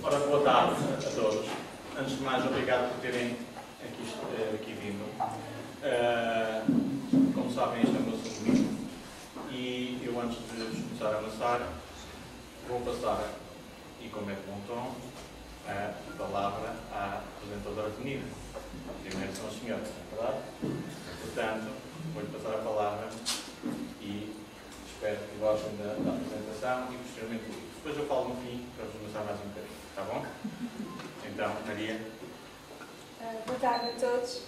Ora, boa tarde a todos. Antes de mais, obrigado por terem aqui vindo. Como sabem, este é o meu segundo livro. E eu, antes de vos começar a lançar, vou passar, e como é de bom tom, a palavra à apresentadora feminina. Primeiro são as senhoras, não é verdade? Portanto, vou-lhe passar a palavra e espero que gostem da apresentação e posteriormente do livro. Depois eu falo no fim para vos mostrar mais um bocadinho. Está bom? Então, Maria. Boa tarde a todos.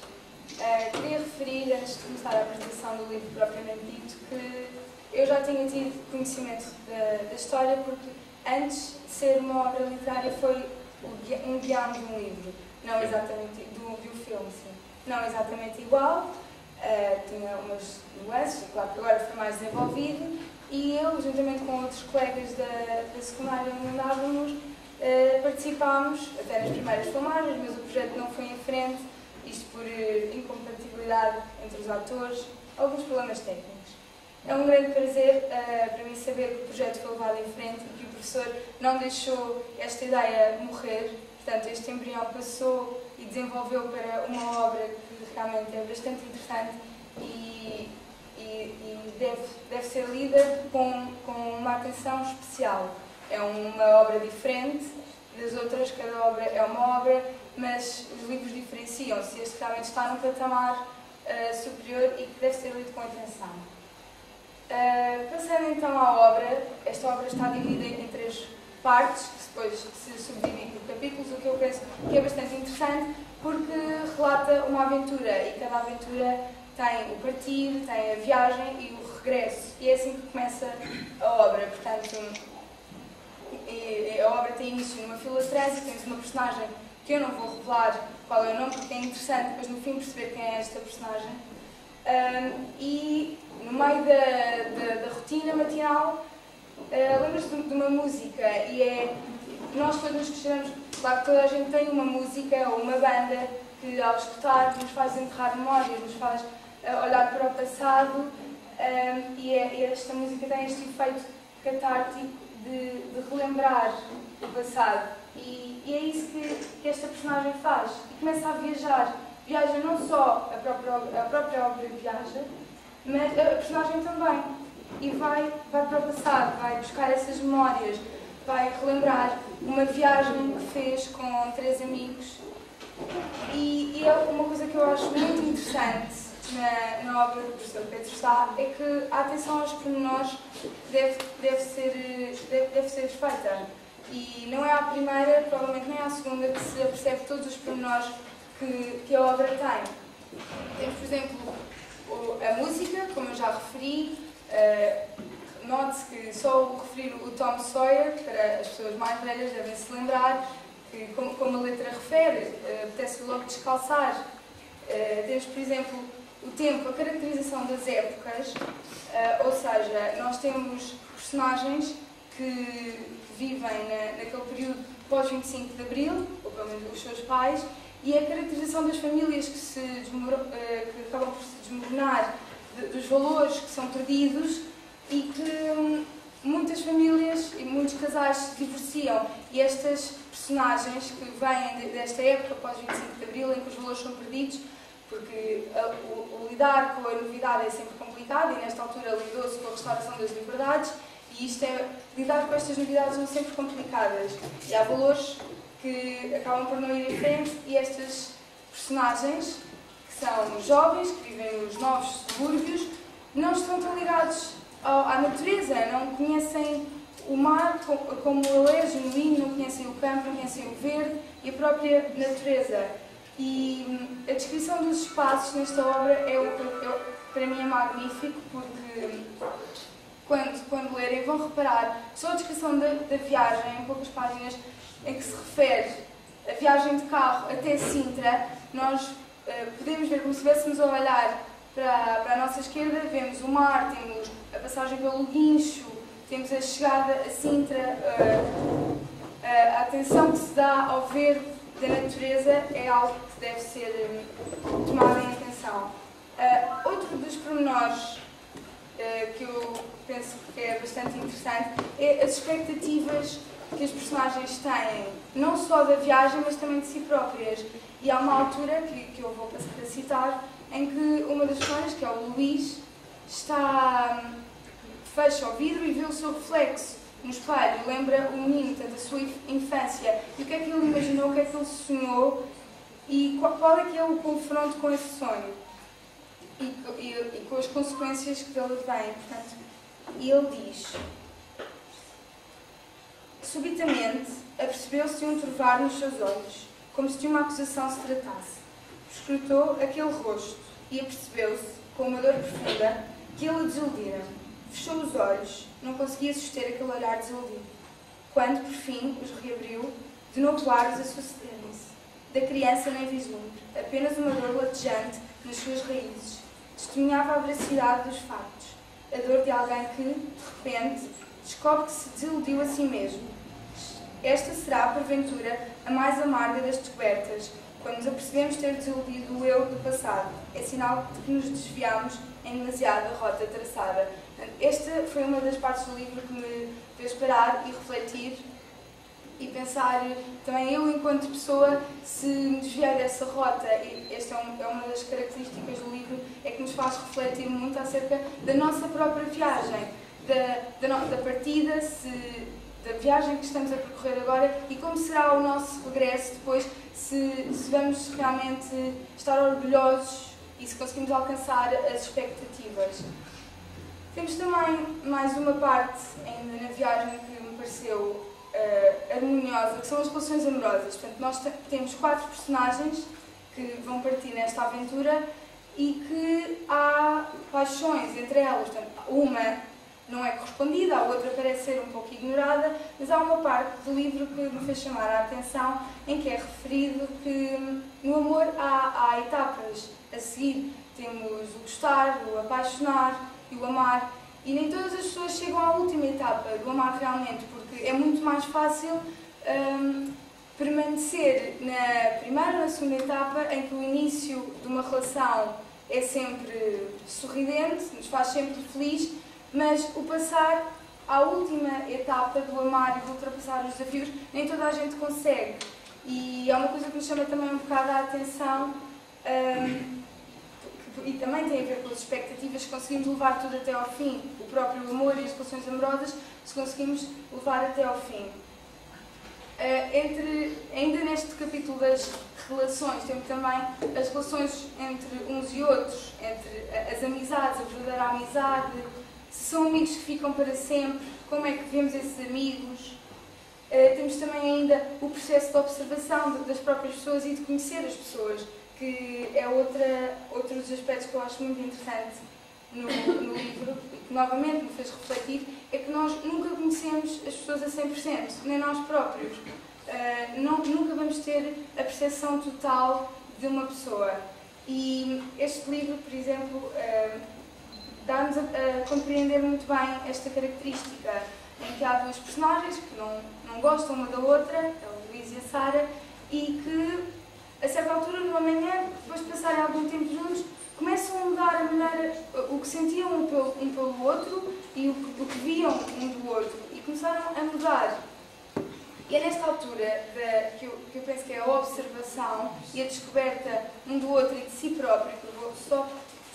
Queria referir, antes de começar a apresentação do livro propriamente dito, que eu já tinha tido conhecimento da história, porque antes de ser uma obra literária foi um guião de um livro, não exatamente de um filme, sim. Não exatamente igual, tinha umas nuances, claro que agora foi mais desenvolvido, e eu, juntamente com outros colegas da secundária onde andávamos, participámos até nas primeiras filmagens, mas o projeto não foi em frente, isto por incompatibilidade entre os atores, alguns problemas técnicos. É um grande prazer para mim saber que o projeto foi levado em frente e que o professor não deixou esta ideia morrer. Portanto, este embrião passou e desenvolveu para uma obra que realmente é bastante interessante e deve ser lida com uma atenção especial. É uma obra diferente das outras, cada obra é uma obra, mas os livros diferenciam-se. Este realmente está num patamar superior e que deve ser lido com atenção. Passando então à obra, esta obra está dividida em 3 partes, que depois se subdividem por capítulos, o que eu penso que é bastante interessante, porque relata uma aventura e cada aventura tem o partir, tem a viagem e o regresso. E é assim que começa a obra. Portanto, a obra tem início numa fila de trânsito, temos uma personagem que eu não vou revelar qual é o nome, porque é interessante depois no fim perceber quem é esta personagem. E no meio da rotina matinal, lembras-te de uma música e nós quando nos questionamos, claro que toda a gente tem uma música ou uma banda que ao escutar nos faz enterrar memórias, nos faz olhar para o passado, e esta música tem este efeito catártico de relembrar o passado, e é isso que esta personagem faz, e começa a viajar. Viaja não só a própria obra viaja, mas a personagem também. E vai para o passado, vai buscar essas memórias, vai relembrar uma viagem que fez com 3 amigos. E é uma coisa que eu acho muito interessante na obra do professor Pedro Sá, é que a atenção aos pormenores deve ser feita. E não é a primeira, provavelmente nem a segunda, que se apercebe todos os pormenores que a obra tem. Temos, por exemplo, a música, como eu já referi. Note-se que só o referir o Tom Sawyer, para as pessoas mais velhas devem se lembrar, que como a letra refere, apetece logo descalçar. Temos, por exemplo, o tempo, a caracterização das épocas, ou seja, nós temos personagens que vivem naquele período pós-25 de Abril, ou pelo menos os seus pais, e a caracterização das famílias que acabam por se desmoronar, dos valores que são perdidos e que muitas famílias e muitos casais se divorciam. E estas personagens que vêm desta época, após 25 de Abril, em que os valores são perdidos, porque o lidar com a novidade é sempre complicado, e nesta altura lidou-se com a restauração das liberdades, e lidar com estas novidades são sempre complicadas. E há valores que acabam por não ir em frente, e estas personagens, que são jovens, que vivem nos novos subúrbios, não estão tão ligados à natureza, não conhecem o mar como ele é genuíno, não conhecem o campo, não conhecem o verde e a própria natureza. E a descrição dos espaços nesta obra para mim é magnífico, porque quando lerem vão reparar só a descrição da viagem, em poucas páginas, em que se refere a viagem de carro até Sintra. Nós podemos ver como se estivéssemos a olhar para a nossa esquerda, vemos o mar, temos a passagem pelo Guincho, temos a chegada a Sintra, a atenção que se dá ao verde da natureza é algo que deve ser tomado em atenção. pormenores que eu penso que é bastante interessante é as expectativas que as personagens têm, não só da viagem, mas também de si próprias. E há uma altura, que eu vou passar a citar, em que uma das personagens, que é o Luís, fecha o vidro e vê o seu reflexo no espelho, lembra o menino da sua infância, e o que é que ele imaginou, o que é que ele sonhou, e qual é que é o confronto com esse sonho, e com as consequências que dele vêm. Portanto, e ele diz: subitamente, apercebeu-se de um turvar nos seus olhos, como se de uma acusação se tratasse. Escrutou aquele rosto e apercebeu-se, com uma dor profunda, que ele o desiludira. Fechou os olhos, não conseguia suster aquele olhar desiludido. Quando, por fim, os reabriu, de novo lares a sucederem-se. Da criança nem vislumbre, apenas uma dor latejante nas suas raízes. Testemunhava a veracidade dos factos, a dor de alguém que, de repente, descobre que se desiludiu a si mesmo. Esta será, porventura, a mais amarga das descobertas, quando nos apercebemos ter desiludido o eu do passado. É sinal de que nos desviamos em demasiada rota traçada. Esta foi uma das partes do livro que me fez parar e refletir e pensar também eu, enquanto pessoa, se me desviar dessa rota. E esta é uma das características do livro, é que nos faz refletir muito acerca da nossa própria viagem, da partida, da viagem que estamos a percorrer agora, e como será o nosso regresso depois, se vamos realmente estar orgulhosos e se conseguimos alcançar as expectativas. Temos também mais uma parte ainda na viagem que me pareceu harmoniosa, que são as relações amorosas. Portanto, nós temos 4 personagens que vão partir nesta aventura e que há paixões entre elas. Portanto, uma não é correspondida, a outra parece ser um pouco ignorada, mas há uma parte do livro que me fez chamar a atenção, em que é referido que no amor há etapas a seguir. Temos o gostar, o apaixonar e o amar, e nem todas as pessoas chegam à última etapa do amar realmente, porque é muito mais fácil permanecer na primeira ou na segunda etapa, em que o início de uma relação é sempre sorridente, nos faz sempre feliz, mas o passar à última etapa do amar e de ultrapassar os desafios, nem toda a gente consegue. E é uma coisa que nos chama também um bocado a atenção, e também tem a ver com as expectativas, se conseguimos levar tudo até ao fim, o próprio amor e as relações amorosas, se conseguimos levar até ao fim. Ainda neste capítulo das relações, temos também as relações entre uns e outros, entre as amizades, a verdadeira amizade, se são amigos que ficam para sempre, como é que vemos esses amigos. Temos também ainda o processo de observação das próprias pessoas e de conhecer as pessoas, que é outro dos aspectos que eu acho muito interessante no livro, e que novamente me fez refletir, é que nós nunca conhecemos as pessoas a 100%, nem nós próprios. Nunca vamos ter a percepção total de uma pessoa. E este livro, por exemplo, dá-nos a compreender muito bem esta característica, em que há 2 personagens que não gostam uma da outra, é o Luís e a Sara, e que a certa altura, numa manhã, depois de passarem algum tempo juntos, começam a mudar a maneira, o que sentiam um pelo outro e o que viam um do outro, e começaram a mudar. E é nesta altura que eu penso que é a observação e a descoberta um do outro e de si próprio, que eu vou só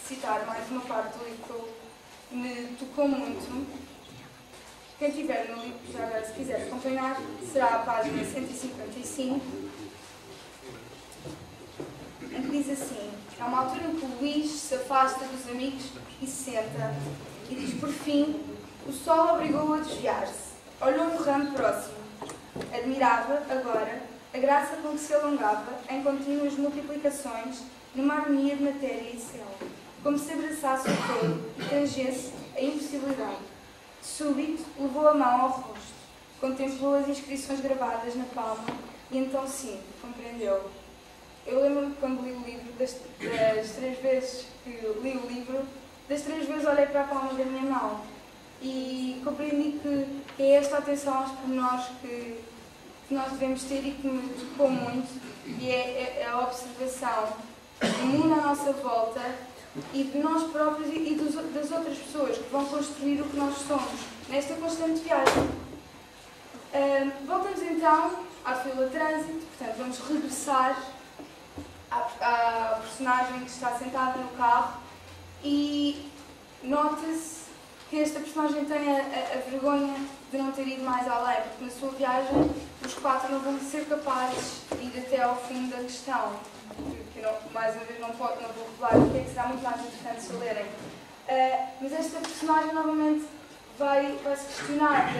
citar mais uma parte do livro que me tocou muito. Quem tiver no livro, já agora, se quiser acompanhar, será a página 155. Em que diz assim: há uma altura em que o Luís se afasta dos amigos e se senta, e diz: por fim, o sol obrigou-o a desviar-se. Olhou no ramo próximo. Admirava, agora, a graça com que se alongava em contínuas multiplicações numa harmonia de matéria e céu, como se abraçasse o todo e tangesse a impossibilidade. De súbito, levou a mão ao rosto, contemplou as inscrições gravadas na palma e então sim, compreendeu. Eu lembro-me que quando li o livro, das 3 vezes que li o livro, das 3 vezes olhei para a palma da minha mão e compreendi que é esta atenção aos pormenores que nós devemos ter e que me tocou muito, e é a observação do mundo à nossa volta e de nós próprios e das outras pessoas que vão construir o que nós somos nesta constante viagem. Voltamos então à fila de trânsito, portanto vamos regressar à personagem que está sentada no carro e nota-se que esta personagem tem a vergonha de não ter ido mais além, porque na sua viagem os 4 não vão ser capazes de ir até ao fim da questão. Que eu mais uma vez não vou revelar o que é que será muito mais interessante se lerem. Mas esta personagem novamente vai-se questionar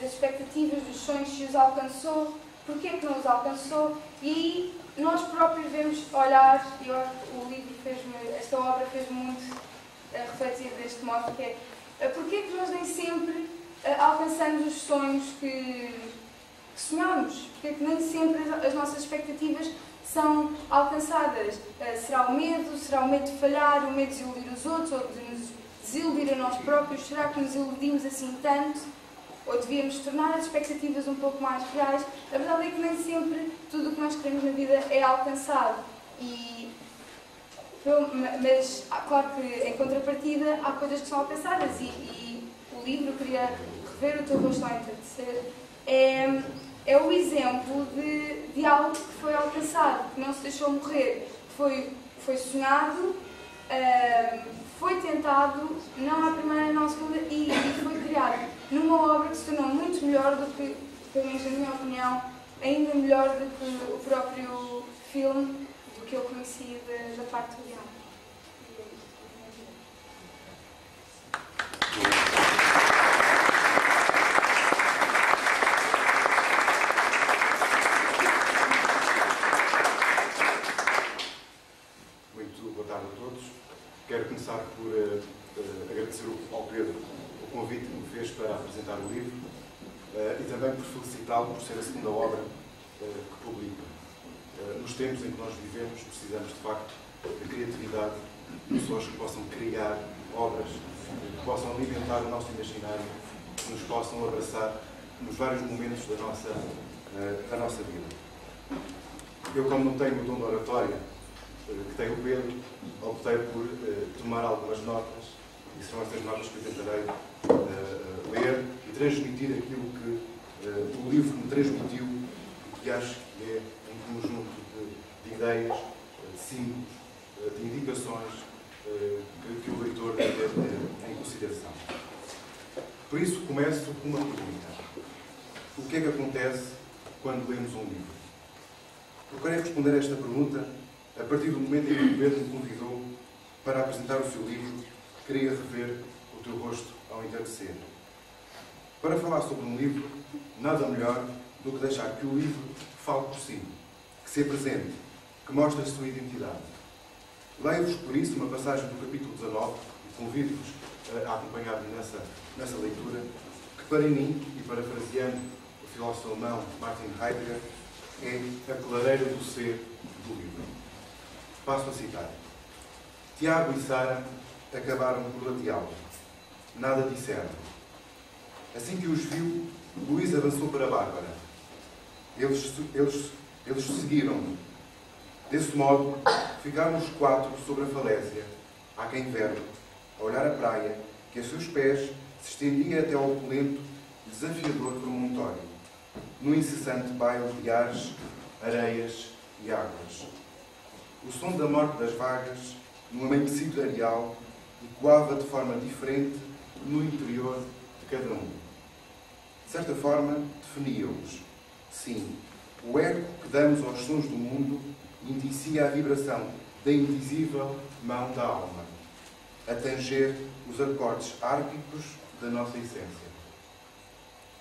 das expectativas, dos sonhos, se os alcançou, porquê que não os alcançou, e aí nós próprios devemos olhar, e eu acho que o livro esta obra fez-me muito refletir deste modo, que é porquê que nós nem sempre alcançamos os sonhos que sonhamos, porque que nem sempre as nossas expectativas são alcançadas. Será o medo de falhar, o medo de desiludir os outros, ou de nos desiludir a nós próprios? Será que nos iludimos assim tanto? Ou devíamos tornar as expectativas um pouco mais reais? A verdade é que nem sempre tudo o que nós queremos na vida é alcançado. Mas, claro que em contrapartida há coisas que são alcançadas e o livro, queria rever o teu rosto ao entardecer, é o exemplo de algo que foi alcançado, que não se deixou morrer, foi sonhado, foi tentado, não à primeira, não à segunda, e foi criado numa obra que se tornou muito melhor do que, pelo menos na minha opinião, ainda melhor do que o próprio filme, do que eu conheci da parte do guião. Quero começar por agradecer ao Pedro o convite que me fez para apresentar o livro e também por felicitá-lo por ser a segunda obra que publica. Nos tempos em que nós vivemos, precisamos de facto de criatividade, de pessoas que possam criar obras, que possam alimentar o nosso imaginário, que nos possam abraçar nos vários momentos da nossa vida. Eu, como não tenho o dom de oratória que tem o Pedro, optei por tomar algumas notas, e são estas notas que eu tentarei ler e transmitir aquilo que o livro me transmitiu e que acho que é um conjunto de ideias, de símbolos, de indicações que o leitor deve ter em consideração. Por isso, começo com uma pergunta. O que é que acontece quando lemos um livro? Eu quero responder a esta pergunta a partir do momento em que o Pedro me convidou para apresentar o seu livro, queria rever o teu rosto ao entardecer. Para falar sobre um livro, nada melhor do que deixar que o livro fale por si, que se apresente, que mostre a sua identidade. Leio-vos, por isso, uma passagem do capítulo 19 e convido-vos a acompanhar-me nessa leitura, que para mim, e parafraseando o filósofo alemão Martin Heidegger, é a clareira do ser do livro. Passo a citar. Tiago e Sara acabaram por lateá-lo. Nada disseram. Assim que os viu, Luís avançou para Bárbara. Eles seguiram-no. Desse modo, ficaram os 4 sobre a falésia, a quem verbo, a olhar a praia, que a seus pés se estendia até ao opulento e desafiador promontório, no incessante baile de ares, areias e águas. O som da morte das vagas, no amanhecido areal, ecoava de forma diferente no interior de cada um. De certa forma, definia-os. Sim, o eco que damos aos sons do mundo indicia a vibração da invisível mão da alma, a tanger os acordes árquicos da nossa essência.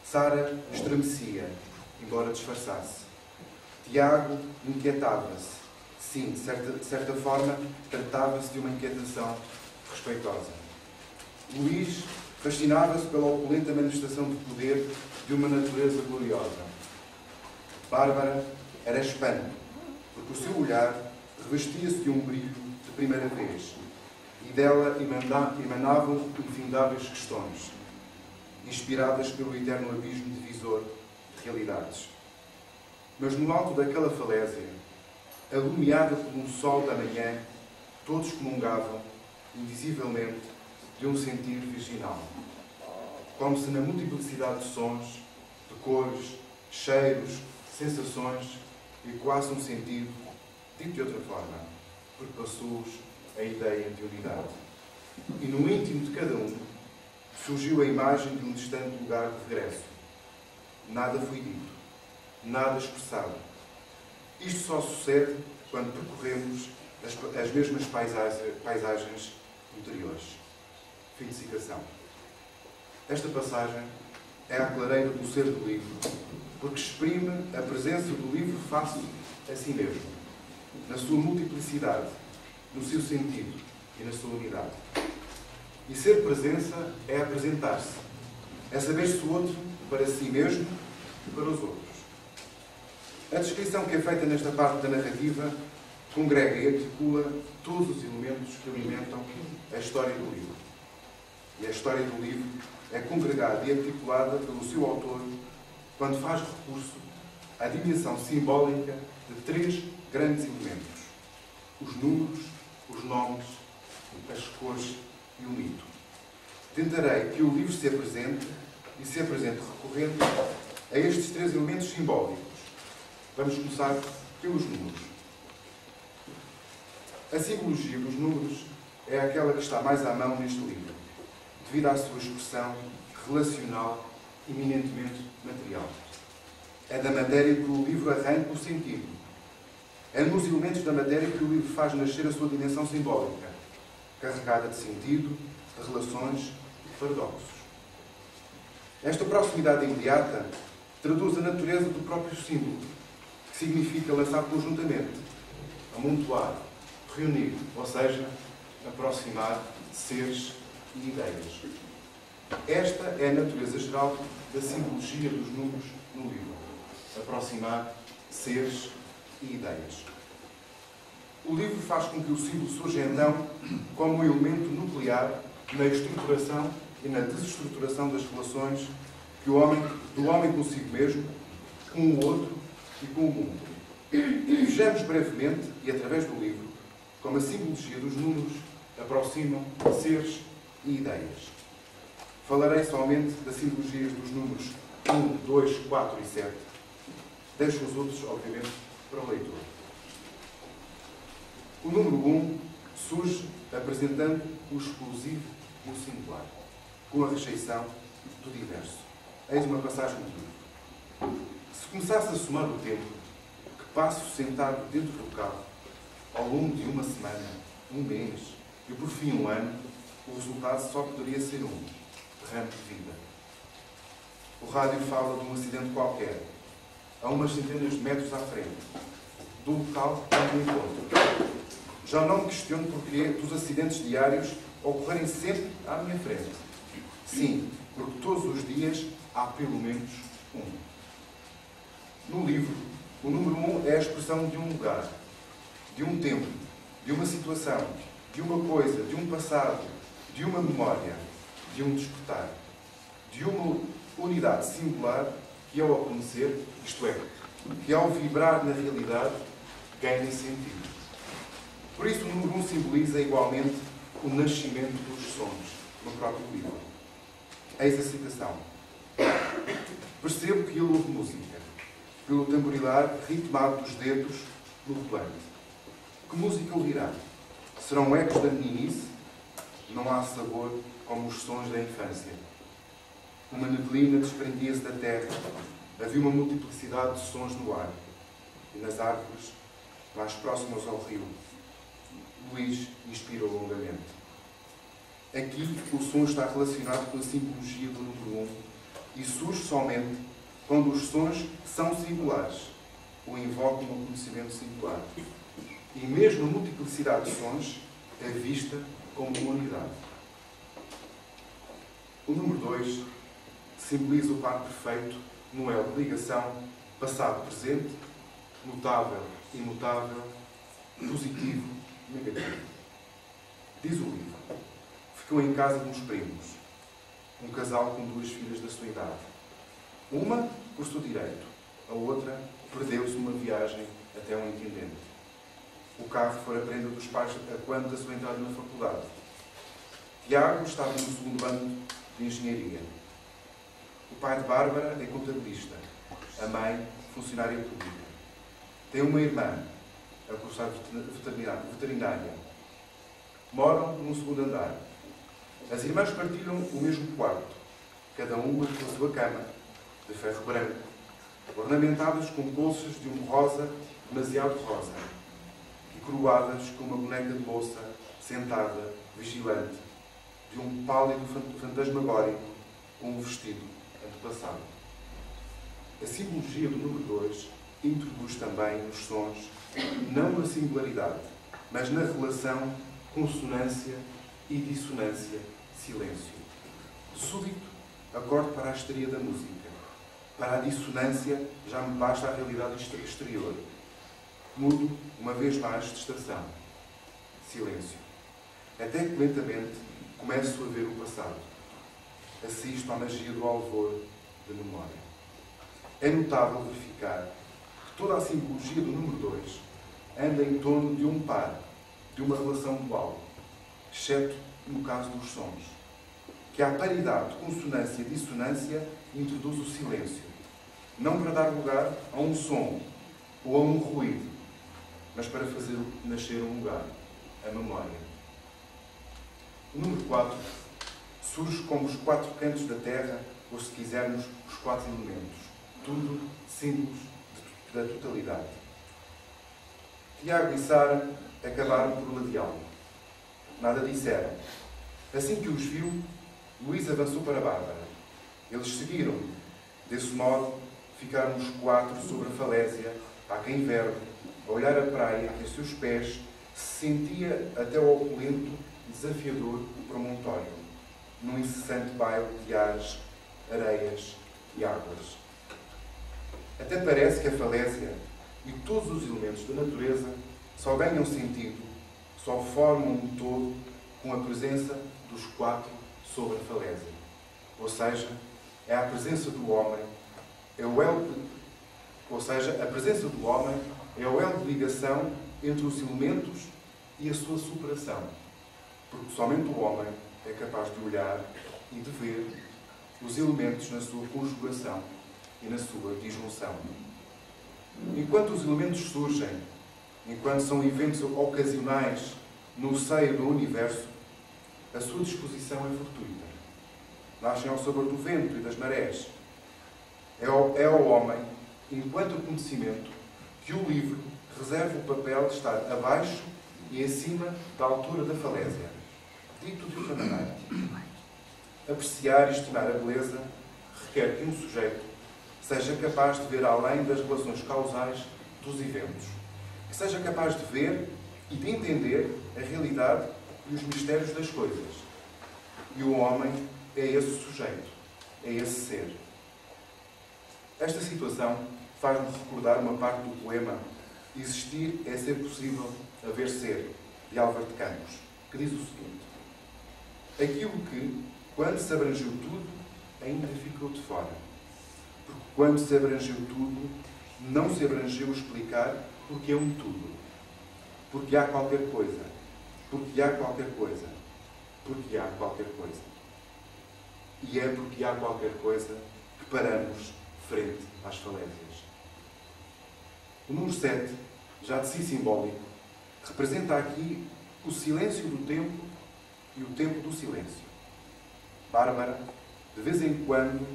Sara estremecia, embora disfarçasse. Tiago inquietava-se. Sim, de certa forma, tratava-se de uma inquietação respeitosa. Luís fascinava-se pela opulenta manifestação de poder de uma natureza gloriosa. Bárbara era espanto, porque o seu olhar revestia-se de um brilho de primeira vez, e dela emanavam infindáveis questões, inspiradas pelo eterno abismo divisor de realidades. Mas no alto daquela falésia, alumiada por um sol da manhã, todos comungavam indisivelmente, de um sentir virginal. Como se na multiplicidade de sons, de cores, cheiros, sensações e quase um sentido, dito de outra forma, perpassou-os a ideia de unidade. E no íntimo de cada um surgiu a imagem de um distante lugar de regresso. Nada foi dito, nada expressado. Isto só sucede quando percorremos as mesmas paisagens interiores. Fim de citação. Esta passagem é a clareira do ser do livro, porque exprime a presença do livro face a si mesmo, na sua multiplicidade, no seu sentido e na sua unidade. E ser presença é apresentar-se, é saber-se outro para si mesmo e para os outros. A descrição que é feita nesta parte da narrativa congrega e articula todos os elementos que alimentam a história do livro. E a história do livro é congregada e articulada pelo seu autor quando faz recurso à dimensão simbólica de três grandes elementos: os números, os nomes, as cores e o mito. Tentarei que o livro se apresente recorrendo a estes três elementos simbólicos. Vamos começar pelos números. A simbologia dos números é aquela que está mais à mão neste livro, devido à sua expressão relacional, eminentemente material. É da matéria que o livro arranca o sentido. É nos elementos da matéria que o livro faz nascer a sua dimensão simbólica, carregada de sentido, de relações e de paradoxos. Esta proximidade imediata traduz a natureza do próprio símbolo, que significa lançar conjuntamente, amontoar, reunir, ou seja, aproximar seres e ideias. Esta é a natureza geral da simbologia dos números no livro. Aproximar seres e ideias. O livro faz com que o símbolo surja então como um elemento nuclear na estruturação e na desestruturação das relações do homem consigo mesmo, com o outro e com o mundo. Vejamos brevemente, e através do livro, como a simbologia dos números aproximam seres e ideias. Falarei somente das simbologias dos números 1, 2, 4 e 7. Deixo os outros, obviamente, para o leitor. O número 1 surge apresentando o exclusivo e o singular, com a rejeição do diverso. Eis uma passagem do livro. Se começasse a somar o tempo que passo sentado dentro do carro, ao longo de uma semana, um mês e por fim um ano, o resultado só poderia ser um: derrame de vida. O rádio fala de um acidente qualquer, a umas centenas de metros à frente, do local onde me encontro. Já não me questiono porquê dos acidentes diários ocorrerem sempre à minha frente. Sim, porque todos os dias há pelo menos um. No livro, o número 1 é a expressão de um lugar, de um tempo, de uma situação, de uma coisa, de um passado, de uma memória, de um despertar, de uma unidade singular que ao acontecer, isto é, que ao vibrar na realidade, ganha sentido. Por isso o número 1 simboliza igualmente o nascimento dos sons no próprio livro. Eis a citação. Percebo que ele ouve música, pelo tamborilar ritmado dos dedos no volante. Que música ouvirá? Serão ecos da meninice? Não há sabor como os sons da infância. Uma neblina desprendia-se da terra. Havia uma multiplicidade de sons no ar. E nas árvores, mais próximas ao rio, Luís inspirou longamente. Aqui o som está relacionado com a simbologia do número 1 e surge somente quando os sons são singulares ou invocam um acontecimento singular. E mesmo a multiplicidade de sons é vista como uma unidade. O número 2 simboliza o par perfeito no elo de ligação passado-presente, mutável, imutável, positivo, negativo. Diz o livro: ficou em casa de uns primos, um casal com 2 filhas da sua idade. Uma cursou direito, a outra perdeu-se numa viagem até um intendente. O carro foi a prenda dos pais a quando da sua entrada na faculdade. Tiago estava no segundo ano de engenharia. O pai de Bárbara é contabilista. A mãe, funcionária pública. Tem uma irmã, a cursar veterinária. Moram num segundo andar. As irmãs partilham o mesmo quarto, cada uma com a sua cama, de ferro branco, ornamentadas com colchas de um rosa demasiado rosa e coroadas com uma boneca de louça sentada, vigilante, de um pálido fantasmagórico com um vestido antepassado. A simbologia do número 2 introduz também nos sons não na singularidade, mas na relação consonância e dissonância, silêncio. Súbito, acorde para a histeria da música. Para a dissonância, já me basta a realidade exterior. Mudo, uma vez mais, de estação. Silêncio. Até que, lentamente, começo a ver o passado. Assisto à magia do alvor da memória. É notável verificar que toda a simbologia do número 2 anda em torno de um par, de uma relação dual, exceto no caso dos sons, que a paridade de consonância e dissonância introduz o silêncio, não para dar lugar a um som ou a um ruído, mas para fazer nascer um lugar, a memória. O número 4 surge como os 4 cantos da terra, ou se quisermos, os 4 elementos, tudo símbolos da totalidade. Tiago e Sara acabaram por ladeá-lo. Nada disseram. Assim que os viu, Luís avançou para Bárbara. Eles seguiram. Desse modo, ficaram os 4 sobre a falésia, a quem verbo, a olhar a praia que a seus pés se sentia até ao opulento e desafiador promontório, num incessante baile de ares, areias e águas. Até parece que a falésia e todos os elementos da natureza só ganham sentido, só formam um todo com a presença dos 4 sobre a falésia. Ou seja, é a presença do homem, a presença do homem é o elo de ligação entre os elementos e a sua superação. Porque somente o homem é capaz de olhar e de ver os elementos na sua conjugação e na sua disjunção. Enquanto os elementos surgem, enquanto são eventos ocasionais no seio do universo, a sua disposição é fortuita. Nascem ao sabor do vento e das marés. É ao homem, enquanto acontecimento, que o livro reserva o papel de estar abaixo e acima da altura da falésia. Dito de outra maneira, apreciar e estimar a beleza requer que um sujeito seja capaz de ver além das relações causais dos eventos, que seja capaz de ver e de entender a realidade e os mistérios das coisas. E o homem é esse sujeito, é esse ser. Esta situação faz-me recordar uma parte do poema Existir é ser possível haver ser, de Álvaro de Campos, que diz o seguinte: aquilo que, quando se abrangeu tudo, ainda ficou de fora. Porque quando se abrangeu tudo, não se abrangeu explicar porque é um tudo. Porque há qualquer coisa. Porque há qualquer coisa. Porque há qualquer coisa. E é porque há qualquer coisa que paramos frente às falésias. O número 7, já de si simbólico, representa aqui o silêncio do tempo e o tempo do silêncio. Bárbara, de vez em quando,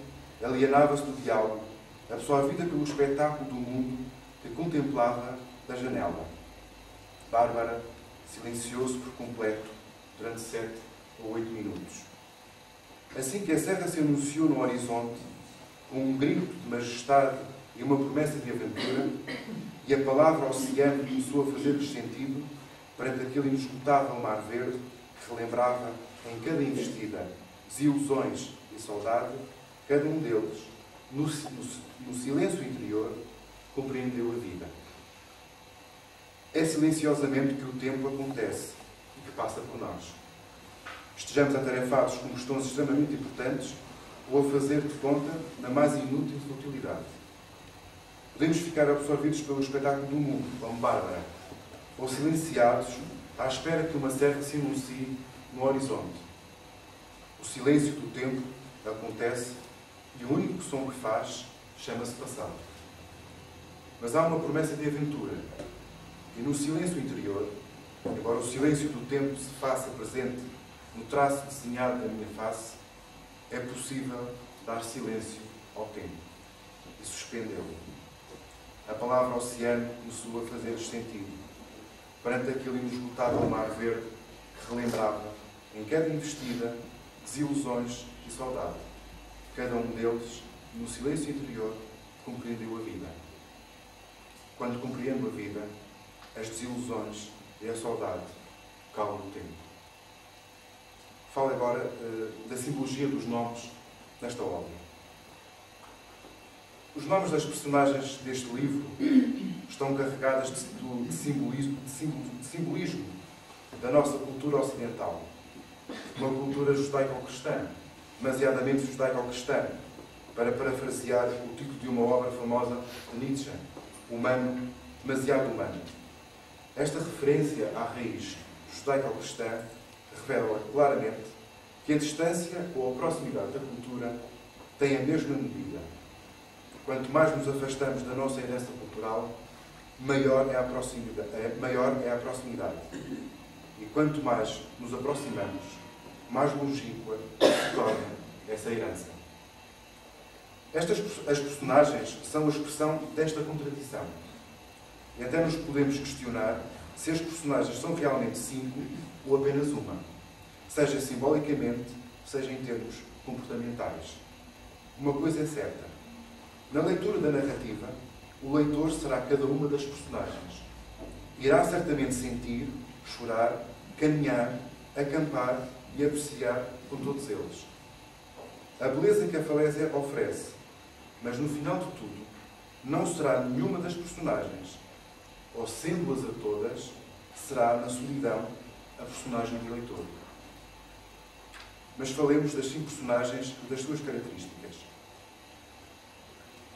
alienava-se do diálogo, absorvida pelo espetáculo do mundo que contemplava da janela. Bárbara silenciou-se por completo durante 7 ou 8 minutos. Assim que a serra se anunciou no horizonte, com um grito de majestade e uma promessa de aventura, e a palavra oceano começou a fazer-lhes sentido perante aquele inesgotável mar verde que relembrava em cada investida desilusões e saudade, cada um deles, no silêncio interior, compreendeu a vida. É silenciosamente que o tempo acontece e que passa por nós. Estejamos atarefados com questões extremamente importantes ou a fazer de conta na mais inútil futilidade. Podemos ficar absorvidos pelo espetáculo do mundo, como Bárbara, ou silenciados à espera que uma serra se anuncie no horizonte. O silêncio do tempo acontece e o único som que faz chama-se passado. Mas há uma promessa de aventura. E no silêncio interior, embora o silêncio do tempo se faça presente no traço desenhado da minha face, é possível dar silêncio ao tempo e suspendê-lo. A palavra oceano começou a fazer-lhes sentido, perante aquele inesgotável mar verde que relembrava, em cada investida, desilusões e saudade. Cada um deles, no silêncio interior, compreendeu a vida. Quando compreendo a vida, as desilusões e a saudade calam no tempo. Falo agora da simbologia dos nomes nesta obra. Os nomes das personagens deste livro estão carregadas de simbolismo da nossa cultura ocidental, uma cultura judaico-cristã, demasiadamente judaico-cristã, para parafrasear o título de uma obra famosa de Nietzsche, Humano, demasiado humano. Esta referência à raiz judaico-cristã revela claramente que a distância ou a proximidade da cultura tem a mesma medida. Quanto mais nos afastamos da nossa herança cultural, maior é a proximidade. E quanto mais nos aproximamos, mais longínqua se torna essa herança. As personagens são a expressão desta contradição. E até nos podemos questionar se as personagens são realmente 5 ou apenas uma, seja simbolicamente, seja em termos comportamentais. Uma coisa é certa. Na leitura da narrativa, o leitor será cada uma das personagens. Irá certamente sentir, chorar, caminhar, acampar e apreciar com todos eles. A beleza que a falésia oferece, mas no final de tudo, não será nenhuma das personagens, ou sendo-as a todas, será na solidão a personagem do leitor. Mas falemos das 5 personagens e das suas características.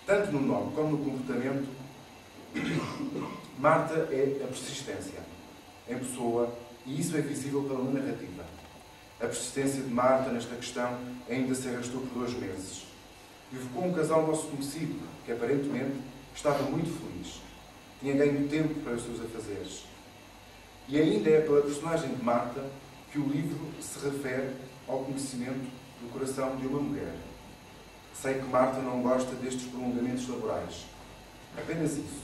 Tanto no nome como no comportamento, Marta é a persistência, em pessoa, e isso é visível pela narrativa. A persistência de Marta nesta questão ainda se arrastou por 2 meses. Evocou um casal nosso conhecido, que aparentemente estava muito feliz. Tinha ganho tempo para os seus afazeres. E ainda é pela personagem de Marta que o livro se refere ao conhecimento do coração de uma mulher. Sei que Marta não gosta destes prolongamentos laborais. Apenas isso.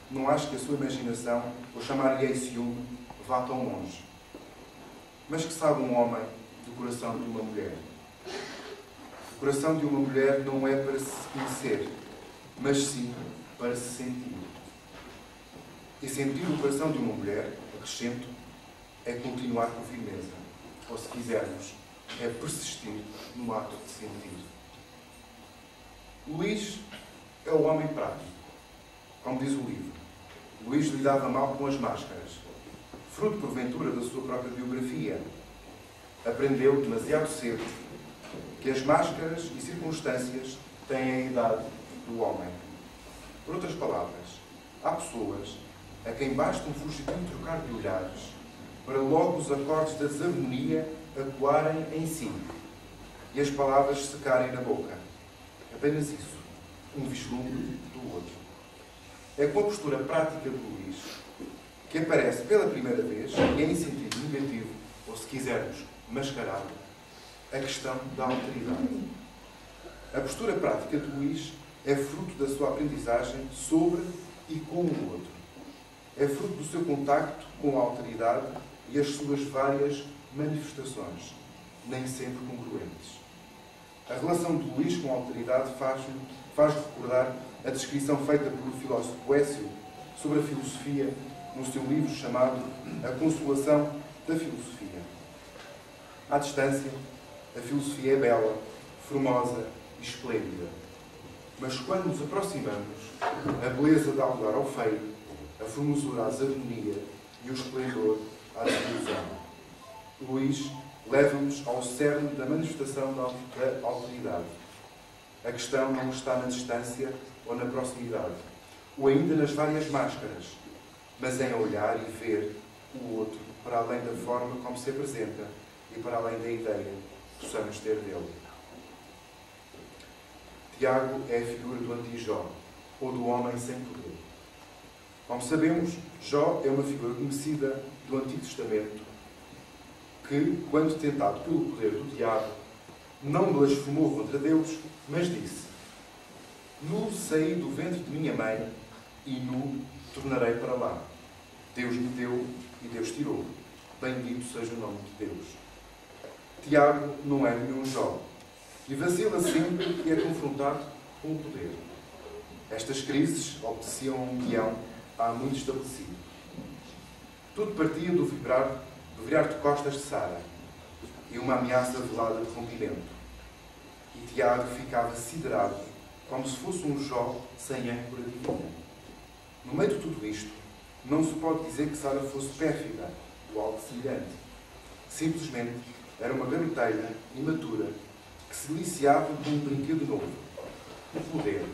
Não acho que a sua imaginação, ou chamar-lhe ciúme, vá tão longe. Mas que sabe um homem do coração de uma mulher? O coração de uma mulher não é para se conhecer, mas sim para se sentir. E sentir o coração de uma mulher, acrescento, é continuar com firmeza. Ou, se quisermos, é persistir no ato de sentir. Luís é o homem prático. Como diz o livro, Luís lidava mal com as máscaras. Fruto, porventura, da sua própria biografia. Aprendeu demasiado cedo que as máscaras e circunstâncias têm a idade do homem. Por outras palavras, há pessoas a quem basta um fugitivo trocar de olhares para logo os acordes da desarmonia ecoarem em si e as palavras secarem na boca. Apenas isso. Um vislumbre do outro. É com a postura prática de Luís que aparece pela primeira vez, e em sentido negativo, ou se quisermos, mascarado, a questão da alteridade. A postura prática de Luís é fruto da sua aprendizagem sobre e com o outro. É fruto do seu contacto com a alteridade e as suas várias manifestações, nem sempre congruentes. A relação de Luís com a alteridade faz recordar a descrição feita pelo filósofo Boécio sobre a filosofia no seu livro chamado A Consolação da Filosofia. À distância, a filosofia é bela, formosa e esplêndida. Mas quando nos aproximamos, a beleza dá lugar ao feio, a formosura à desarmonia e o esplendor à desilusão. Luís leva-nos ao cerne da manifestação da alteridade. A questão não está na distância ou na proximidade, ou ainda nas várias máscaras, mas em olhar e ver o outro para além da forma como se apresenta e para além da ideia possamos ter dele. Tiago é a figura do anti-Jó, ou do homem sem poder. Como sabemos, Jó é uma figura conhecida do Antigo Testamento que, quando tentado pelo poder do diabo, não blasfemou contra Deus, mas disse: Nu saí do ventre de minha mãe e nu tornarei para lá. Deus me deu e Deus tirou. Bendito seja o nome de Deus. Tiago não é nenhum Jó e vacila sempre e é confrontado com o poder. Estas crises obedeciam a um guião há muito estabelecido. Tudo partia do virar de costas de Sara e uma ameaça velada de rompimento. E Tiago ficava siderado, como se fosse um Jó sem âncora divina. No meio de tudo isto, não se pode dizer que Sara fosse pérfida ou algo semelhante. Simplesmente era uma garoteira imatura que se deliciava com um brinquedo novo, o poder.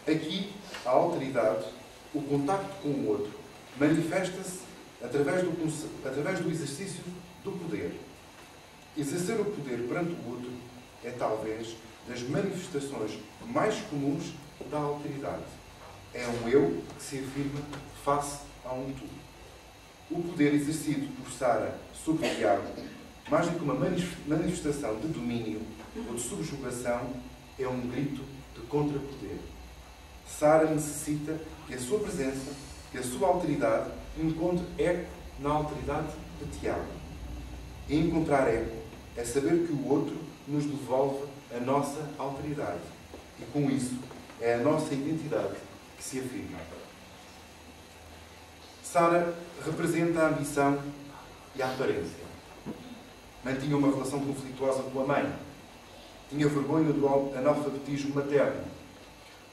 Aqui, a alteridade, o contacto com o outro, manifesta-se através do exercício do poder. Exercer o poder perante o outro é talvez das manifestações mais comuns da alteridade. É um eu que se afirma face a um tu. O poder exercido por Sara sobre Tiago, mais do que uma manifestação de domínio ou de subjugação, é um grito de contrapoder. Sara necessita que a sua presença, que a sua alteridade encontre eco na alteridade de Tiago. E encontrar eco é saber que o outro nos devolve a nossa alteridade. E com isso é a nossa identidade que se afirma. Sara representa a ambição e a aparência. Mantinha uma relação conflituosa com a mãe. Tinha vergonha do analfabetismo materno.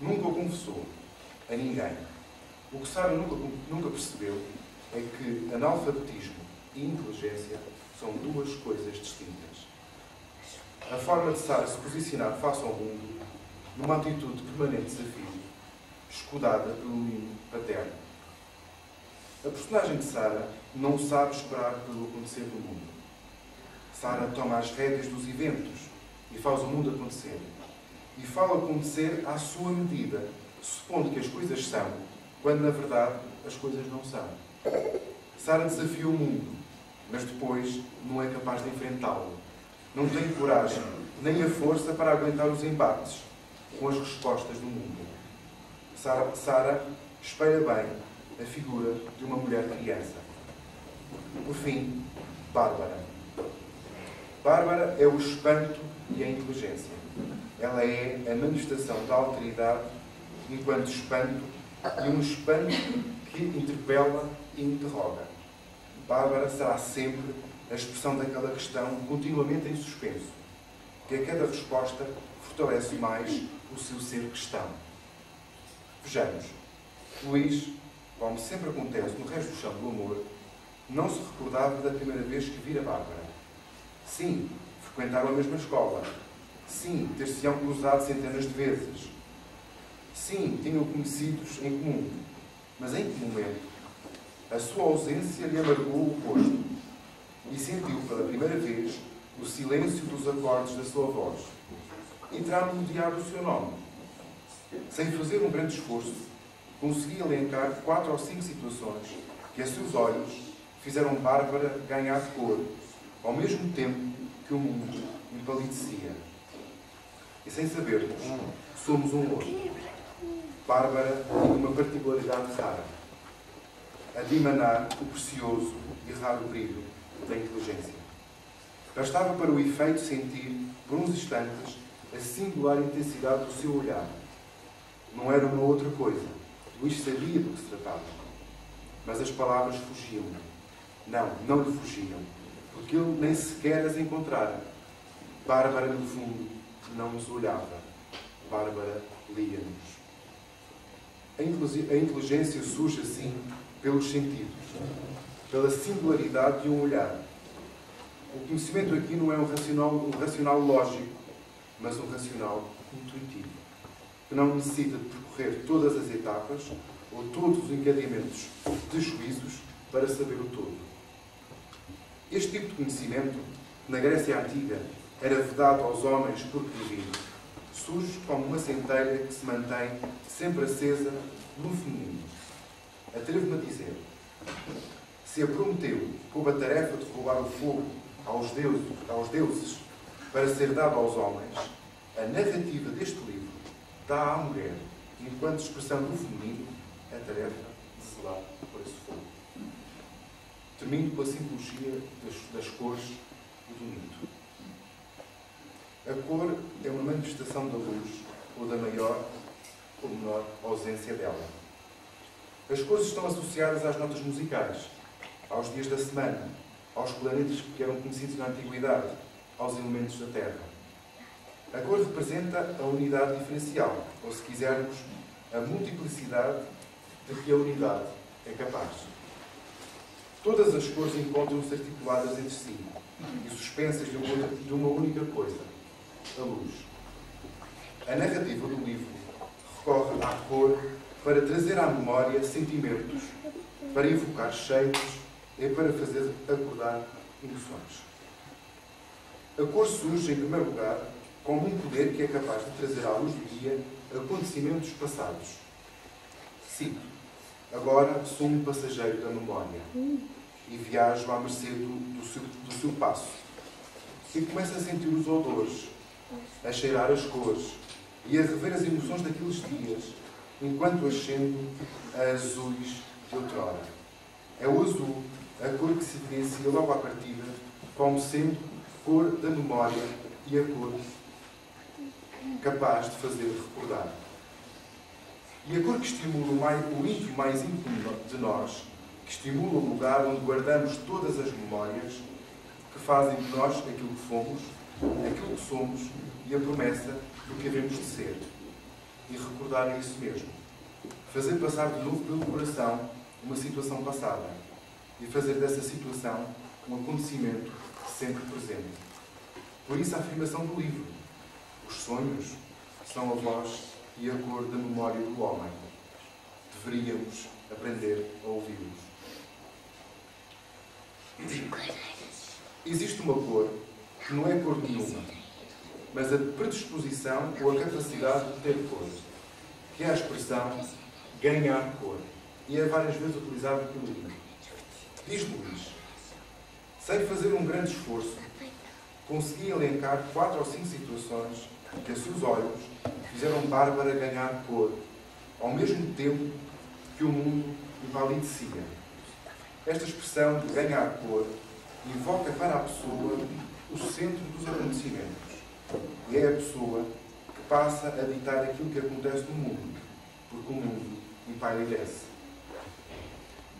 Nunca o confessou a ninguém. O que Sara nunca percebeu é que analfabetismo e inteligência são duas coisas distintas. A forma de Sara se posicionar face ao mundo, numa atitude de permanente desafio, escudada pelo mimo paterno. A personagem de Sara não sabe esperar pelo acontecer do mundo. Sara toma as rédeas dos eventos e faz o mundo acontecer. E fala acontecer à sua medida, supondo que as coisas são, quando na verdade as coisas não são. Sara desafia o mundo, mas depois não é capaz de enfrentá-lo. Não tem coragem, nem a força para aguentar os embates com as respostas do mundo. Sara espelha bem a figura de uma mulher criança. Por fim, Bárbara. Bárbara é o espanto e a inteligência. Ela é a manifestação da alteridade enquanto espanto e um espanto que interpela e interroga. Bárbara será sempre a expressão daquela questão continuamente em suspenso, que a cada resposta fortalece mais o seu ser questão. Vejamos. Luís, como sempre acontece no resto do chão do amor, não se recordava da primeira vez que vira Bárbara. Sim, frequentaram a mesma escola. Sim, ter-se-ão cruzado centenas de vezes. Sim, tinham conhecidos em comum. Mas em que momento? A sua ausência lhe amargou o rosto e sentiu pela primeira vez o silêncio dos acordes da sua voz. E terá-me o seu nome. Sem fazer um grande esforço, consegui elencar 4 ou 5 situações que a seus olhos fizeram Bárbara ganhar cor, ao mesmo tempo que o mundo empalidecia. E sem sabermos, somos um outro. Bárbara tem uma particularidade rara, a de emanar o precioso e raro brilho da inteligência. Bastava para o efeito sentir, por uns instantes, a singular intensidade do seu olhar. Não era uma outra coisa. Luís sabia do que se tratava. Mas as palavras fugiam-lhe. Não lhe fugiam, porque ele nem sequer as encontrara. Bárbara, no fundo, não nos olhava. Bárbara lia-nos. A inteligência surge, assim, pelos sentidos, pela singularidade de um olhar. O conhecimento aqui não é um racional lógico, mas um racional intuitivo, que não necessita de percorrer todas as etapas ou todos os encadeamentos de juízos para saber o todo. Este tipo de conhecimento que na Grécia Antiga era vedado aos homens porque divino, surge como uma centelha que se mantém sempre acesa no feminino. Atrevo-me a dizer, se a Prometeu coube a tarefa de roubar o fogo aos deuses para ser dado aos homens, a narrativa deste livro dá à mulher, enquanto expressão do feminino, a tarefa de zelar por esse fogo. Termino com a simbologia das cores e do mito. A cor é uma manifestação da luz ou da maior ou menor ausência dela. As cores estão associadas às notas musicais, aos dias da semana, aos planetas que eram conhecidos na Antiguidade, aos elementos da Terra. A cor representa a unidade diferencial, ou, se quisermos, a multiplicidade de que a unidade é capaz. Todas as cores encontram-se articuladas entre si e suspensas de uma única coisa, a luz. A narrativa do livro recorre à cor para trazer à memória sentimentos, para evocar cheiros e para fazer acordar emoções. A cor surge, em primeiro lugar, como um poder que é capaz de trazer à luz do dia acontecimentos passados. Cito: agora sou um passageiro da memória e viajo à mercê do seu passo. E começo a sentir os odores, a cheirar as cores e a rever as emoções daqueles dias, enquanto ascendo a azuis de outrora. É o azul, a cor que se evidencia logo à partida, como sendo cor da memória e a cor capaz de fazer recordar. E a cor que estimula o íntimo mais íntimo de nós, que estimula o lugar onde guardamos todas as memórias, que fazem de nós aquilo que fomos, aquilo que somos e a promessa do que havemos de ser. E recordar é isso mesmo. Fazer passar de novo pelo coração uma situação passada e fazer dessa situação um acontecimento sempre presente. Por isso a afirmação do livro: os sonhos são a voz e a cor da memória do homem. Deveríamos aprender a ouvi-los. Existe uma cor que não é cor nenhuma, mas a predisposição ou a capacidade de ter cor, que é a expressão ganhar cor, e é várias vezes utilizada pelo livro. Diz Luís: sem fazer um grande esforço, consegui elencar 4 ou 5 situações que a seus olhos fizeram Bárbara ganhar cor, ao mesmo tempo que o mundo empalidecia. Esta expressão de ganhar cor invoca para a pessoa o centro dos acontecimentos. E é a pessoa que passa a ditar aquilo que acontece no mundo, porque o mundo empalidece.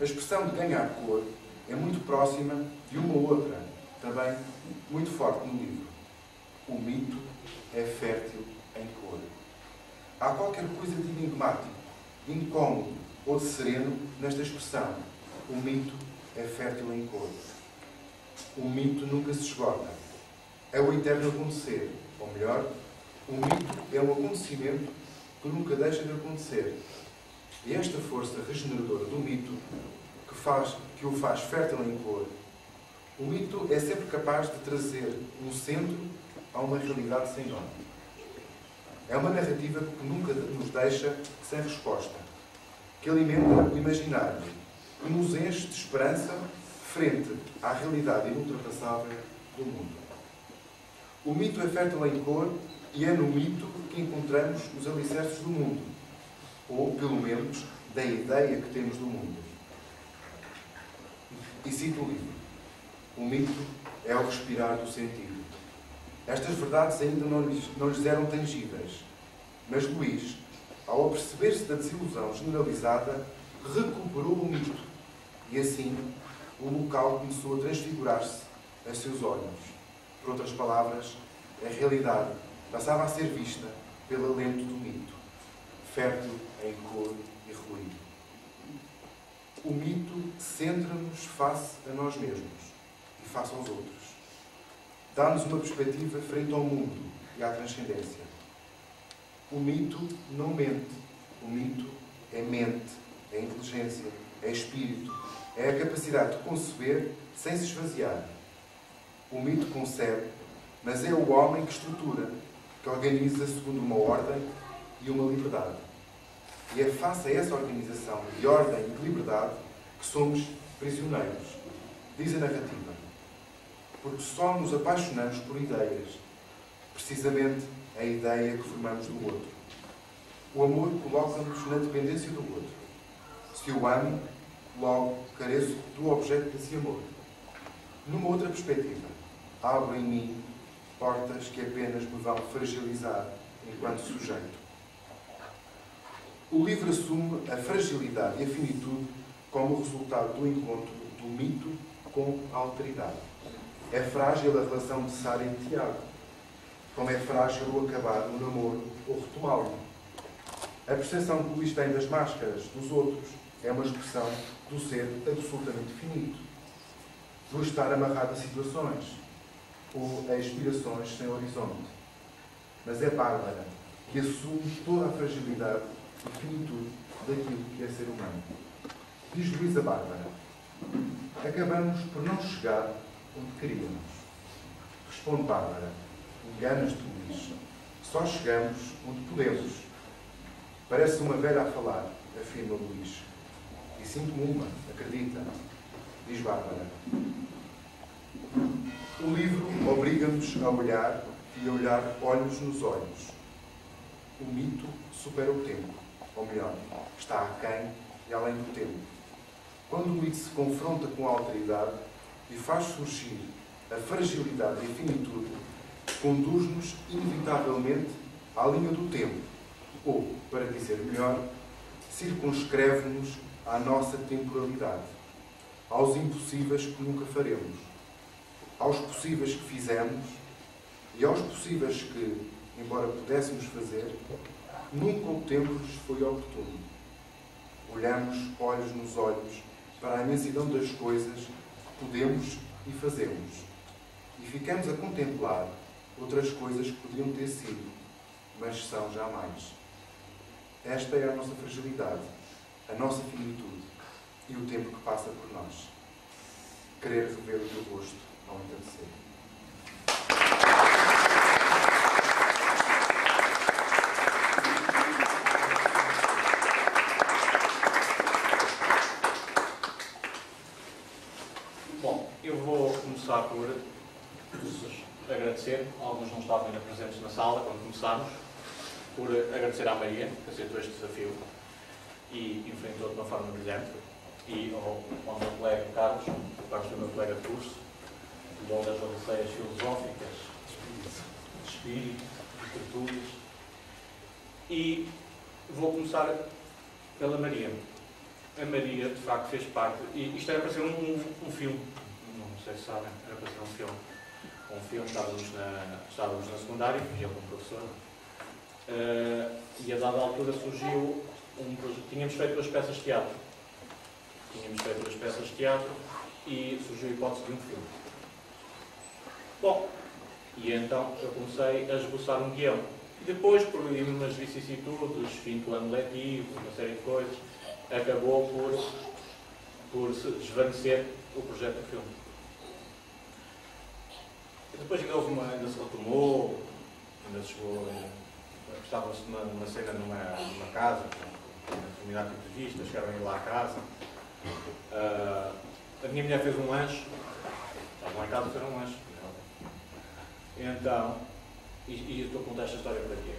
A expressão de ganhar cor é muito próxima de uma outra, também muito forte no livro. O mito é fértil em cor. Há qualquer coisa de enigmático, de incómodo ou de sereno nesta expressão. O mito é fértil em cor. O mito nunca se esgota. É o eterno acontecer. Ou melhor, o mito é um acontecimento que nunca deixa de acontecer. E esta força regeneradora do mito que o faz fértil em cor, o mito é sempre capaz de trazer um centro a uma realidade sem nome. É uma narrativa que nunca nos deixa sem resposta, que alimenta o imaginário, que nos enche de esperança frente à realidade inultrapassável do mundo. O mito é fértil em cor e é no mito que encontramos os alicerces do mundo, ou, pelo menos, da ideia que temos do mundo. E cito o livro: o mito é o respirar do sentido. Estas verdades ainda não lhes eram tangíveis, mas Luís, ao aperceber-se da desilusão generalizada, recuperou o mito e assim o local começou a transfigurar-se a seus olhos. Por outras palavras, a realidade passava a ser vista pela lente do mito, fértil em cor e ruído. O mito centra-nos face a nós mesmos e face aos outros. Dá-nos uma perspectiva frente ao mundo e à transcendência. O mito não mente. O mito é mente, é inteligência, é espírito, é a capacidade de conceber sem se esvaziar. O mito concebe, mas é o homem que estrutura, que organiza segundo uma ordem e uma liberdade. E é face a essa organização de ordem e de liberdade que somos prisioneiros, diz a narrativa. Porque só nos apaixonamos por ideias, precisamente a ideia que formamos do outro. O amor coloca-nos na dependência do outro. Se o amo, logo careço do objeto desse amor. Numa outra perspectiva, abro em mim portas que apenas me vão fragilizar enquanto sujeito. O livro assume a fragilidade e a finitude como resultado do encontro do mito com a alteridade. É frágil a relação de Sara e Tiago, como é frágil o acabar do namoro ou retomá-lo. A percepção que Luís tem das máscaras dos outros é uma expressão do ser absolutamente finito, do estar amarrado a situações ou a inspirações sem horizonte. Mas é Bárbara que assume toda a fragilidade e finitude daquilo que é ser humano. Diz Luísa Bárbara: acabamos por não chegar onde queríamos. Responde Bárbara: enganas-te, Luís. Só chegamos onde podemos. Parece uma velha a falar, afirma Luís. E sinto-me uma, acredita, diz Bárbara. O livro obriga-nos a olhar e a olhar olhos nos olhos. O mito supera o tempo, ou melhor, está aquém e além do tempo. Quando o mito se confronta com a alteridade e faz surgir a fragilidade e a finitude, conduz-nos inevitavelmente à linha do tempo, ou, para dizer melhor, circunscreve-nos à nossa temporalidade, aos impossíveis que nunca faremos, aos possíveis que fizemos e aos possíveis que, embora pudéssemos fazer, nunca o tempo nos foi oportuno. Olhamos olhos nos olhos para a imensidão das coisas que podemos e fazemos e ficamos a contemplar outras coisas que podiam ter sido, mas são jamais. Esta é a nossa fragilidade, a nossa finitude e o tempo que passa por nós. Querer rever o teu rosto ao entardecer. Bom, eu vou começar por agradecer, alguns não estavam ainda presentes na sala quando começámos, por agradecer à Maria, que aceitou este desafio e enfrentou de uma forma brilhante, e ao meu colega Carlos foi o meu colega de curso, de longas odisseias filosóficas, de espírito, de tertúlias. E vou começar pela Maria. A Maria, de facto, fez parte, e isto era para ser um filme, não sei se sabem, era para ser um filme. Estávamos na secundária, e eu como professor, e a dada altura surgiu um projeto. Tínhamos feito 2 peças de teatro. E surgiu a hipótese de um filme. Bom, e então eu comecei a esboçar um guião. Depois, por umas vicissitudes, fim do ano letivo, uma série de coisas, acabou por se desvanecer o projeto do filme. Depois ainda se retomou, ainda se chegou, estava-se numa cena numa casa, com uma determinada tipo de vista, chegaram a ir lá à casa. A minha mulher fez um lanche, estavam lá em casa a fazer um lanche. Então, e eu estou a contar esta história para quê?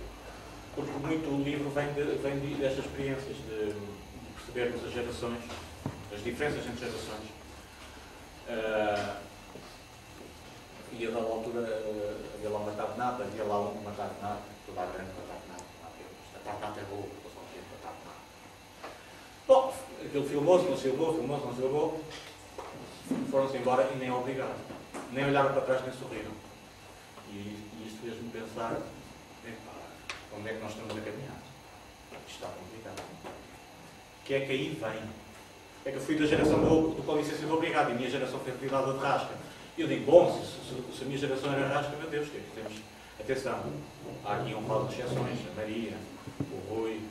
Porque muito o livro vem destas experiências, de percebermos as gerações, as diferenças entre gerações. E a dada altura havia lá uma tarte de nata, havia lá uma tarte de nata, toda a grande tarte de nata. Esta tarte de nata é boa, o pessoal quer uma tarte de nata. Bom, aquilo filmou-se, não filmou. Foram-se embora e nem obrigaram. Nem olharam para trás, nem sorriram. E isto fez-me pensar, onde é que nós estamos a caminhar? Isto está complicado. O que é que aí vem? É que eu fui da geração do com licença do obrigado, e a minha geração foi cuidada de rasca. E eu digo, bom, se a minha geração era rasca, meu Deus, o que é que temos? Atenção, há aqui um par de exceções, a Maria, o Rui,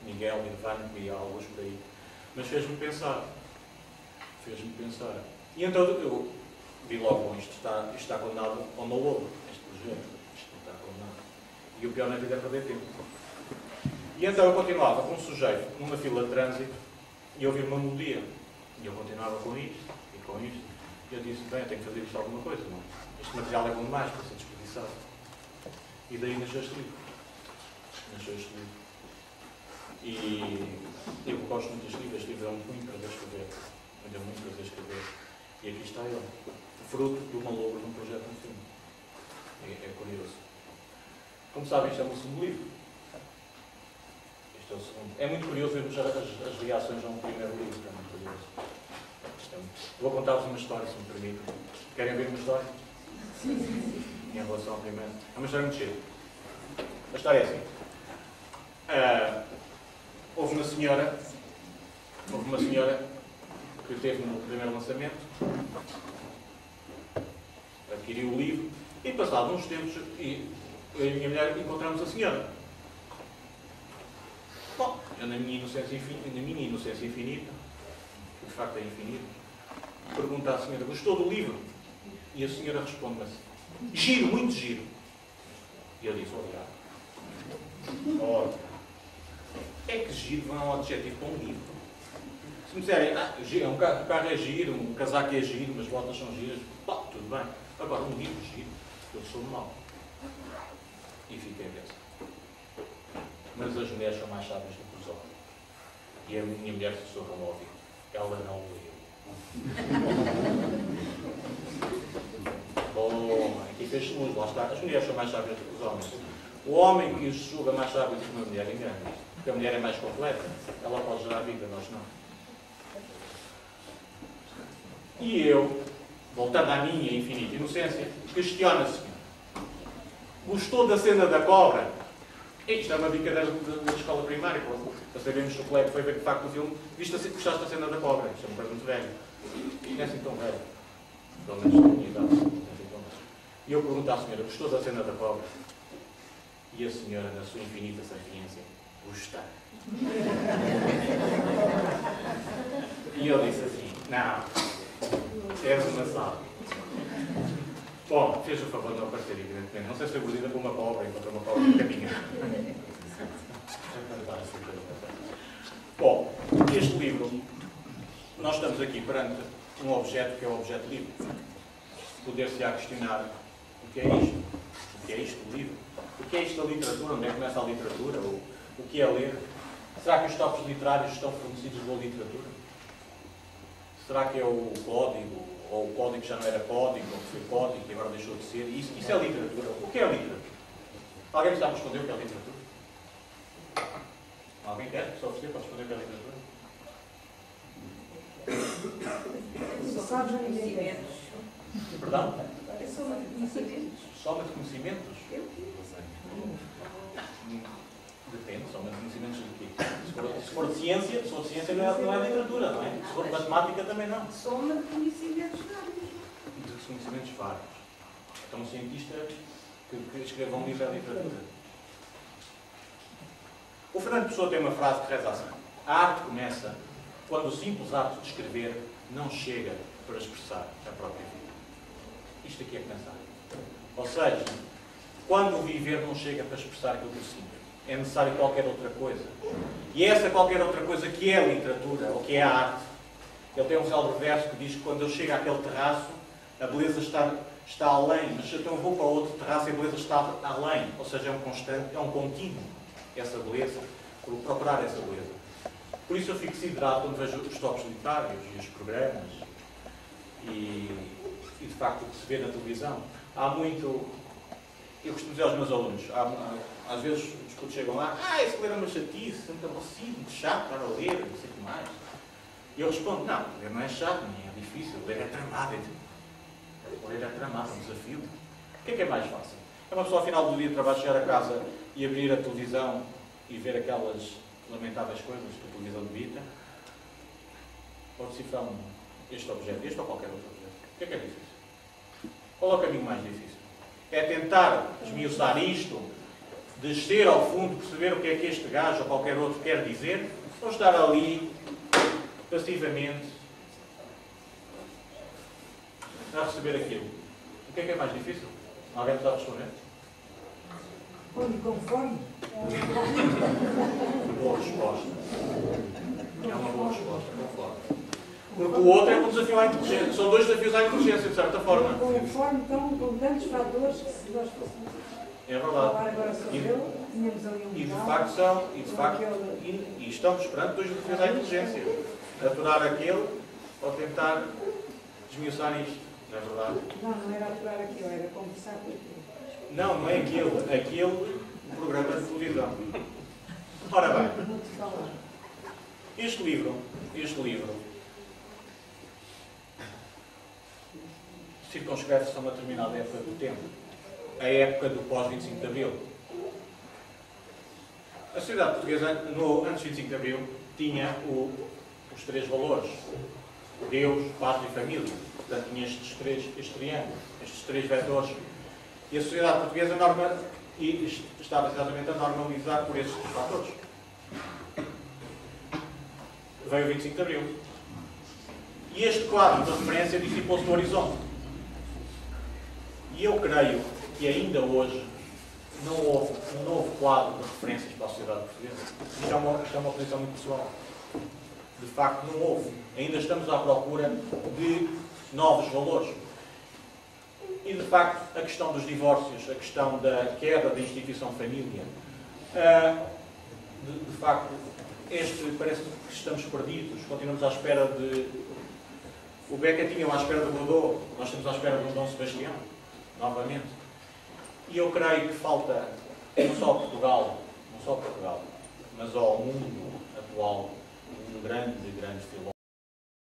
o Miguel, o Irvânio e alguns por aí. Mas fez-me pensar. E então eu vi logo, isto está condenado ao mau lobo, este projeto, isto não está condenado. E o pior na vida é perder tempo. E então eu continuava com um sujeito numa fila de trânsito e ouvir uma melodia. E eu continuava com isto e com isto. E eu disse, bem, eu tenho que fazer isto alguma coisa, não? Este material é bom demais para ser desperdiçado. E daí nasceu este livro. Nasceu este livro. E eu gosto muito deste livro. Este livro é muito prazer escrever. Me deu muito prazer escrever. E aqui está ele. Fruto de uma loura num projeto de um filme. É curioso. Como sabem, isto é o meu segundo livro. Este é o segundo. É muito curioso vermos as reações a um primeiro livro. É muito curioso. Vou contar-vos uma história, se me permitem. Querem ver uma história? Sim. Em relação ao primeiro. É uma história muito cheia. A história é assim. Houve uma senhora que teve no primeiro lançamento, adquiriu o livro e, passado uns tempos, eu e a minha mulher encontramos a senhora. Bom, eu na minha inocência infinita, que de facto é infinita, pergunto à senhora, gostou do livro? E a senhora responde-me assim, giro, muito giro. E eu disse, obrigado. Ora, é que giro não é um adjetivo para um livro. Se me disserem, um carro é giro, um casaco é giro, mas botas são giras, bom, tudo bem. Agora, um livro giro, eu sou mau. E fiquei a pensar. Mas as mulheres são mais sábias do que os homens. E a minha mulher se sorra ao ouvido. Ela não leu. Bom, aqui fez luz, lá está. As mulheres são mais sábias do que os homens. O homem que se julga mais sábio do que uma mulher engana. Porque a mulher é mais completa. Ela pode gerar vida, nós não. E eu, voltando à minha infinita inocência, questiono a senhora. Gostou da cena da cobra? Isto é uma brincadeira da escola primária. Para sabermos se o colega foi ver de facto o filme. Gostaste da cena da cobra? Isto é uma coisa muito velha. Não é assim tão velho. Pelo menos na minha idade. E eu pergunto à senhora, gostou da cena da cobra? E a senhora, na sua infinita sapiência, gostar. E eu disse assim, não, és uma sábia. Bom, fez o favor de não aparecer, evidentemente. Não sei se foi mordida por uma cobra, encontrou uma cobra no caminho. Bom, este livro, nós estamos aqui perante um objeto que é o objeto livre. Poder-se-á questionar o que é isto? O que é isto, o livro? O que é isto da literatura? Onde é que começa a literatura? O que é ler? Será que os toques literários estão fornecidos pela literatura? Será que é o código? Ou o código já não era código, ou foi código e agora deixou de ser? Isso é literatura. O que é literatura? Alguém me sabe responder o que é literatura? Alguém quer? Só você para responder o que é literatura? Só de conhecimentos. Perdão? É só de conhecimentos. Soma de conhecimentos? Depende, soma de conhecimentos de quê? Se for de ciência não é literatura, não é? Se for de matemática também não. Soma de conhecimentos vários. De conhecimentos vários. Então um cientista que escreva um livro é literatura. O Fernando Pessoa tem uma frase que reza assim: a arte começa quando o simples ato de escrever não chega para expressar a própria vida. Isto aqui é começar. Ou seja, quando o viver não chega para expressar aquilo que eu sinto, é necessário qualquer outra coisa. E essa qualquer outra coisa que é a literatura, ou que é a arte, ele tem um célebre verso que diz que quando eu chego àquele terraço, a beleza está além, mas então eu vou para outro terraço e a beleza está além. Ou seja, é um constante, é um contínuo, essa beleza, por procurar essa beleza. Por isso eu fico siderado quando vejo os toques literários e os programas e de facto o que se vê na televisão. Há muito... Eu costumo dizer aos meus alunos, às vezes os putos chegam lá, esse ler é uma chatice, muito aborrecido, muito chato, estar a ler, não sei o que mais. E eu respondo, não, ler não é chato, nem é difícil, ler é tramado. Ler é tramado, é um desafio. O que é mais fácil? É uma pessoa ao final do dia de trabalho chegar a casa e abrir a televisão e ver aquelas lamentáveis coisas que a televisão debita, ou decifrar este objeto, este ou qualquer outro objeto. O que é difícil? Qual é o caminho mais difícil? É tentar esmiuçar isto, descer ao fundo, perceber o que é que este gajo ou qualquer outro quer dizer, ou estar ali, passivamente, a receber aquilo. O que é mais difícil? Alguém me está a responder? Onde conforme? Boa resposta. É uma boa resposta, conforme. Porque o outro é um desafio à inteligência. São dois desafios à inteligência, de certa forma. Conforme estão com tantos fatores que se nós fôssemos É verdade. falar agora sobre ele, tínhamos ali um E de bocado, facto são, aquele- e estamos perante dois desafios à inteligência. Aturar aquele ou tentar desmiuçar isto. Não é verdade? Não era aturar aquilo, era conversar com aquilo. Não é aquele. Aquele programa de televisão. Ora bem, Não te falar. este livro circunscreve-se a uma determinada época do tempo. A época do pós-25 de Abril. A sociedade portuguesa, antes de 25 de Abril, tinha os três valores. Deus, pátria e família. Portanto, tinha este triângulo, estes três vetores. E a sociedade portuguesa estava exatamente a normalizar por estes três fatores. Veio o 25 de Abril. E este quadro de referência dissipou-se no horizonte. E eu creio que ainda hoje não houve um novo quadro de referências para a sociedade portuguesa. Isto é uma posição muito pessoal. De facto, não houve. Ainda estamos à procura de novos valores. E, de facto, a questão dos divórcios, a questão da queda da instituição família, de facto, parece que estamos perdidos. Continuamos à espera de... O Beca tinha à espera do Godot, nós estamos à espera do Dom Sebastião, novamente. E eu creio que falta, não só Portugal, mas ao mundo atual, um grande filósofo.